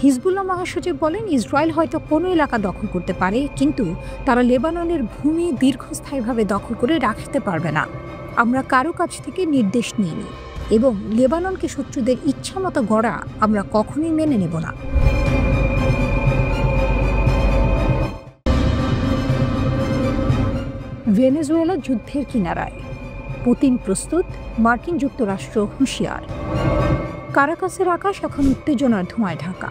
হিজবুল্লাহ মহাসচিব বলেন, ইসরায়েল হয়তো কোনো এলাকা দখল করতে পারে, কিন্তু তারা লেবাননের ভূমি দীর্ঘস্থায়ীভাবে দখল করে রাখতে পারবে না। আমরা কারো কাছ থেকে নির্দেশ নিইনি এবং লেবাননকে শত্রুদের ইচ্ছামতো গড়া আমরা কখনোই মেনে নেব না। ভেনেজুয়েলা যুদ্ধের কিনারায়, পুতিন প্রস্তুত, মার্কিন যুক্তরাষ্ট্র হুঁশিয়ার। কারাকাসের আকাশ এখন উত্তেজনার ধোঁয়ায় ঢাকা।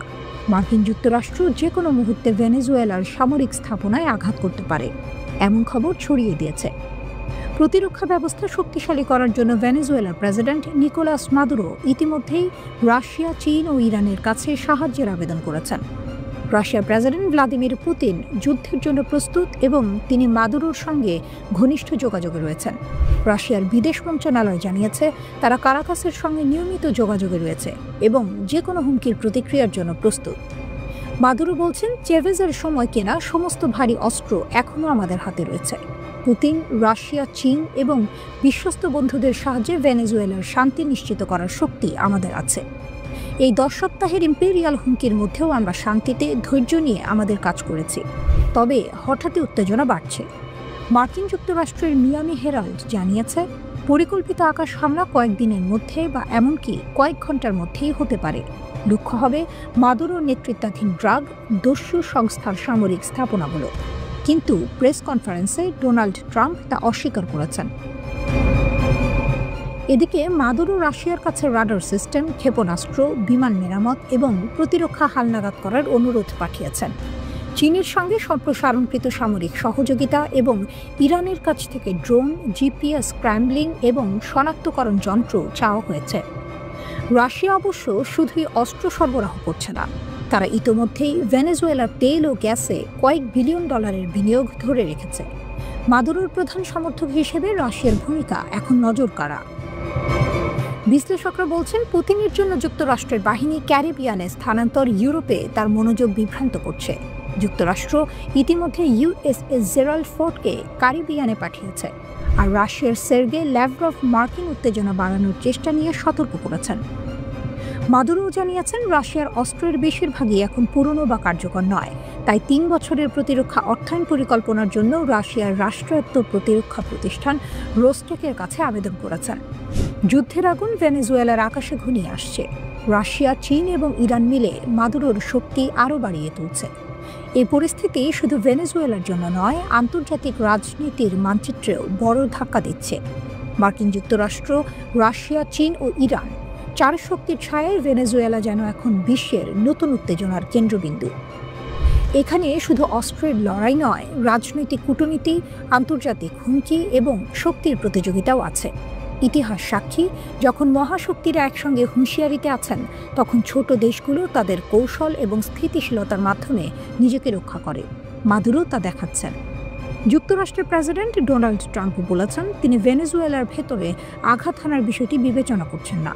মার্কিন যুক্তরাষ্ট্র যে কোনো মুহূর্তে ভেনেজুয়েলার সামরিক স্থাপনায় আঘাত করতে পারে, এমন খবর ছড়িয়ে দিয়েছে। প্রতিরক্ষা ব্যবস্থা শক্তিশালী করার জন্য ভেনেজুয়েলার প্রেসিডেন্ট নিকোলাস মাদুরো ইতিমধ্যেই রাশিয়া, চীন ও ইরানের কাছে সাহায্যের আবেদন করেছেন। রাশিয়ার প্রেসিডেন্ট ভ্লাদিমির পুতিন যুদ্ধের জন্য প্রস্তুত এবং তিনি মাদুরোর সঙ্গে ঘনিষ্ঠ যোগাযোগে রয়েছেন। রাশিয়ার বিদেশ মন্ত্রণালয় জানিয়েছে, তারা কারাকাসের সঙ্গে নিয়মিত যোগাযোগে রয়েছে এবং যে কোনো হুমকির প্রতিক্রিয়ার জন্য প্রস্তুত। মাদুরো বলছেন, চেভেজের সময় কেনা সমস্ত ভারী অস্ত্র এখনও আমাদের হাতে রয়েছে। পুতিন, রাশিয়া, চীন এবং বিশ্বস্ত বন্ধুদের সাহায্যে ভেনেজুয়েলার শান্তি নিশ্চিত করার শক্তি আমাদের আছে। এই 10 সপ্তাহের ইম্পেরিয়াল হুমকির মধ্যেও আমরা শান্তিতে ধৈর্য নিয়ে আমাদের কাজ করেছি। তবে হঠাৎই উত্তেজনা বাড়ছে। মার্কিন যুক্তরাষ্ট্রের মিয়ামি হেরাল্ড জানিয়েছে, পরিকল্পিত আকাশ হামলা কয়েকদিনের মধ্যে বা এমনকি কয়েক ঘন্টার মধ্যেই হতে পারে। লক্ষ্য হবে মাদুরোর নেতৃত্বাধীন ড্রাগ দস্যু সংস্থার সামরিক স্থাপনাগুলো। কিন্তু প্রেস কনফারেন্সে ডোনাল্ড ট্রাম্প তা অস্বীকার করেছেন। এদিকে মাদুরো রাশিয়ার কাছে রাডার সিস্টেম, ক্ষেপণাস্ত্র, বিমান মেরামত এবং প্রতিরক্ষা হালনাগাদ করার অনুরোধ পাঠিয়েছেন। চীনের সঙ্গে সম্প্রসারণকৃত সামরিক সহযোগিতা এবং ইরানের কাছ থেকে ড্রোন, জিপিএস স্ক্র্যাম্বলিং এবং শনাক্তকরণ যন্ত্র চাওয়া হয়েছে। রাশিয়া অবশ্য শুধুই অস্ত্র সরবরাহ করছে না, তারা ইতোমধ্যেই ভেনেজুয়েলার তেল ও গ্যাসে কয়েক বিলিয়ন ডলারের বিনিয়োগ ধরে রেখেছে। মাদুরোর প্রধান সমর্থক হিসেবে রাশিয়ার ভূমিকা এখন নজরকাড়া। বিশ্লেষকরা বলছেন, পুতিনের জন্য যুক্তরাষ্ট্রের বাহিনী ক্যারিবিয়ানে স্থানান্তর ইউরোপে তার মনোযোগ বিভ্রান্ত করছে। যুক্তরাষ্ট্র ইতিমধ্যে ইউএসএস জেরাল্ড ফোর্ডকে ক্যারিবিয়ানে পাঠিয়েছে, আর রাশিয়ার সের্গে ল্যাভরভ মার্কিন উত্তেজনা বাড়ানোর চেষ্টা নিয়ে সতর্ক করেছেন। মাদুরো জানিয়েছেন, রাশিয়ার অস্ত্রের বেশিরভাগই এখন পুরনো বা কার্যকর নয়, তাই 3 বছরের প্রতিরক্ষা অর্থায়ন পরিকল্পনার জন্য রাশিয়ার রাষ্ট্রায়ত্ত প্রতিরক্ষা প্রতিষ্ঠান রোস্টেকের কাছে আবেদন করেছেন। যুদ্ধের আগুন ভেনেজুয়েলার আকাশে ঘনিয়ে আসছে। রাশিয়া, চীন এবং ইরান মিলে মাদুরোর শক্তি আরও বাড়িয়ে তুলছে। এই পরিস্থিতি শুধু ভেনেজুয়েলার জন্য নয়, আন্তর্জাতিক রাজনীতির মানচিত্রেও বড় ধাক্কা দিচ্ছে। মার্কিন যুক্তরাষ্ট্র, রাশিয়া, চীন ও ইরান 4 শক্তির ছায়ায় ভেনেজুয়েলা যেন এখন বিশ্বের নতুন উত্তেজনার কেন্দ্রবিন্দু। এখানে শুধু অস্ত্রের লড়াই নয়, রাজনৈতিক কূটনীতি, আন্তর্জাতিক হুমকি এবং শক্তির প্রতিযোগিতাও আছে। ইতিহাস সাক্ষী, যখন মহাশক্তিরা একসঙ্গে হুঁশিয়ারিতে আছেন, তখন ছোট দেশগুলো তাদের কৌশল এবং স্থিতিশীলতার মাধ্যমে নিজেকে রক্ষা করে। মাদুরো তা দেখাচ্ছেন। যুক্তরাষ্ট্রের প্রেসিডেন্ট ডোনাল্ড ট্রাম্প বলেছেন তিনি ভেনেজুয়েলার ভেতরে আঘাত হানার বিষয়টি বিবেচনা করছেন না।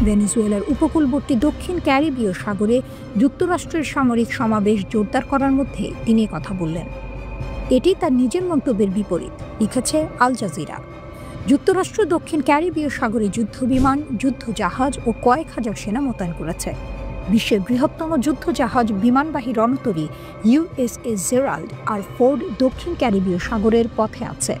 ভেনেজুয়েলার উপকূলবর্তী দক্ষিণ ক্যারিবীয় সাগরে যুক্তরাষ্ট্রের সামরিক সমাবেশ জোরদার করার মধ্যে তিনি কথা বললেন। এটি তার নিজের মন্তব্যের বিপরীত, লিখেছে আল জাজিরা। যুক্তরাষ্ট্র দক্ষিণ ক্যারিবীয় সাগরে যুদ্ধবিমান, যুদ্ধজাহাজ ও কয়েক হাজার সেনা মোতায়েন করেছে। বিশ্বের বৃহত্তম যুদ্ধজাহাজ বিমানবাহী রণতরী ইউএসএস জেরাল্ড আর ফোর্ড দক্ষিণ ক্যারিবীয় সাগরের পথে আছে।